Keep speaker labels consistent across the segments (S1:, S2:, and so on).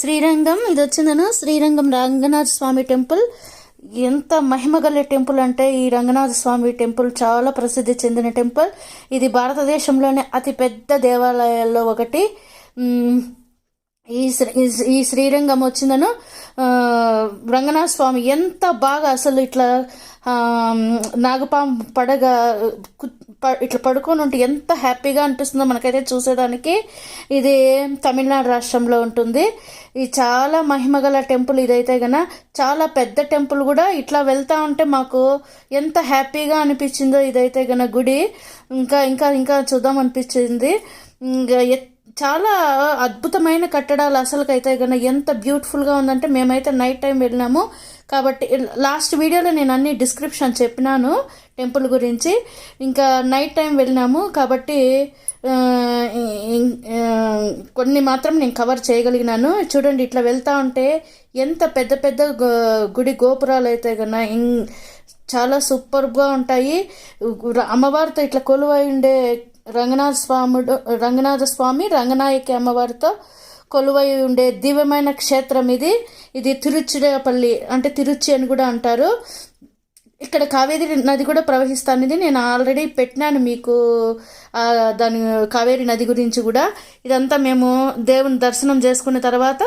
S1: శ్రీరంగం ఇది వచ్చిందను శ్రీరంగం రంగనాథ స్వామి టెంపుల్. ఎంత మహిమగల టెంపుల్ అంటే ఈ రంగనాథ స్వామి టెంపుల్ చాలా ప్రసిద్ధి చెందిన టెంపుల్. ఇది భారతదేశంలోనే అతిపెద్ద దేవాలయాల్లో ఒకటి. ఈ శ్రీరంగం వచ్చిందను రంగనాథ స్వామి ఎంత బాగా అసలు ఇట్లా నాగపాము పడగ ఇట్లా పడుకొని ఉంటే ఎంత హ్యాపీగా అనిపిస్తుందో మనకైతే చూసేదానికి. ఇది తమిళనాడు రాష్ట్రంలో ఉంటుంది. ఇది చాలా మహిమగల టెంపుల్. ఇదైతే గన చాలా పెద్ద టెంపుల్ కూడా. ఇట్లా వెళ్తా ఉంటే మాకు ఎంత హ్యాపీగా అనిపించిందో ఇదైతే గన గుడి. ఇంకా ఇంకా ఇంకా చూద్దాం అనిపించింది. ఇంకా చాలా అద్భుతమైన కట్టడాలు అసలుకైతే కన్నా ఎంత బ్యూటిఫుల్గా ఉందంటే మేమైతే నైట్ టైం వెళ్ళినాము కాబట్టి లాస్ట్ వీడియోలో నేను అన్ని డిస్క్రిప్షన్ చెప్పినాను టెంపుల్ గురించి. ఇంకా నైట్ టైం వెళ్ళినాము కాబట్టి కొన్ని మాత్రం నేను కవర్ చేయగలిగినాను. చూడండి ఇట్లా వెళ్తా ఉంటే ఎంత పెద్ద పెద్ద గుడి గోపురాలు అయితే కన్నా చాలా సూపర్గా ఉంటాయి. అమ్మవారితో ఇట్లా కొలువై ఉండే రంగనాథ స్వామి రంగనాయకి అమ్మవారితో కొలువై ఉండే దివ్యమైన క్షేత్రం ఇది. ఇది తిరుచిరాపల్లి అంటే తిరుచి అని కూడా అంటారు. ఇక్కడ కావేరి నది కూడా ప్రవహిస్తానిది. నేను ఆల్రెడీ పెట్టినాను మీకు దాని కావేరి నది గురించి కూడా. ఇదంతా మేము దేవుని దర్శనం చేసుకున్న తర్వాత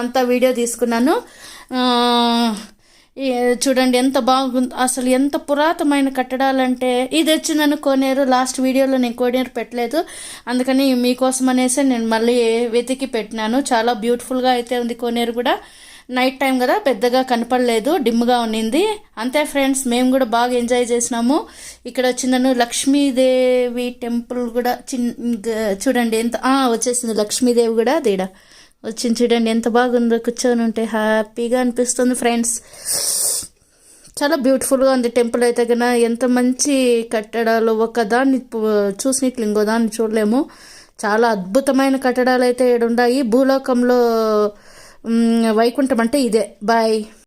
S1: అంతా వీడియో తీసుకున్నాను. చూడండి ఎంత బాగుంది అసలు, ఎంత పురాతనమైన కట్టడాలంటే. ఇది వచ్చిందని కోనేరు. లాస్ట్ వీడియోలో నేను కోనేరు పెట్టలేదు, అందుకని మీకోసం అనేసి నేను మళ్ళీ వెతికి పెట్టినాను. చాలా బ్యూటిఫుల్గా అయితే ఉంది కోనేరు కూడా. నైట్ టైం కదా పెద్దగా కనపడలేదు, డిమ్గా ఉన్నింది అంతే ఫ్రెండ్స్. మేము కూడా బాగా ఎంజాయ్ చేసినాము. ఇక్కడ వచ్చిందను లక్ష్మీదేవి టెంపుల్ కూడా చూడండి ఎంత వచ్చేసింది. లక్ష్మీదేవి కూడా దీడ వచ్చింది చూడండి ఎంత బాగుందో. కూర్చొని ఉంటే హ్యాపీగా అనిపిస్తుంది ఫ్రెండ్స్. చాలా బ్యూటిఫుల్గా ఉంది టెంపుల్ అయితే కన్నా. ఎంత మంచి కట్టడాలు, ఒకదాన్ని చూసినట్లు ఇంకో దాన్ని చూడలేము. చాలా అద్భుతమైన కట్టడాలు అయితే ఇక్కడ ఉన్నాయి. భూలోకంలో వైకుంఠం అంటే ఇదే. బాయ్.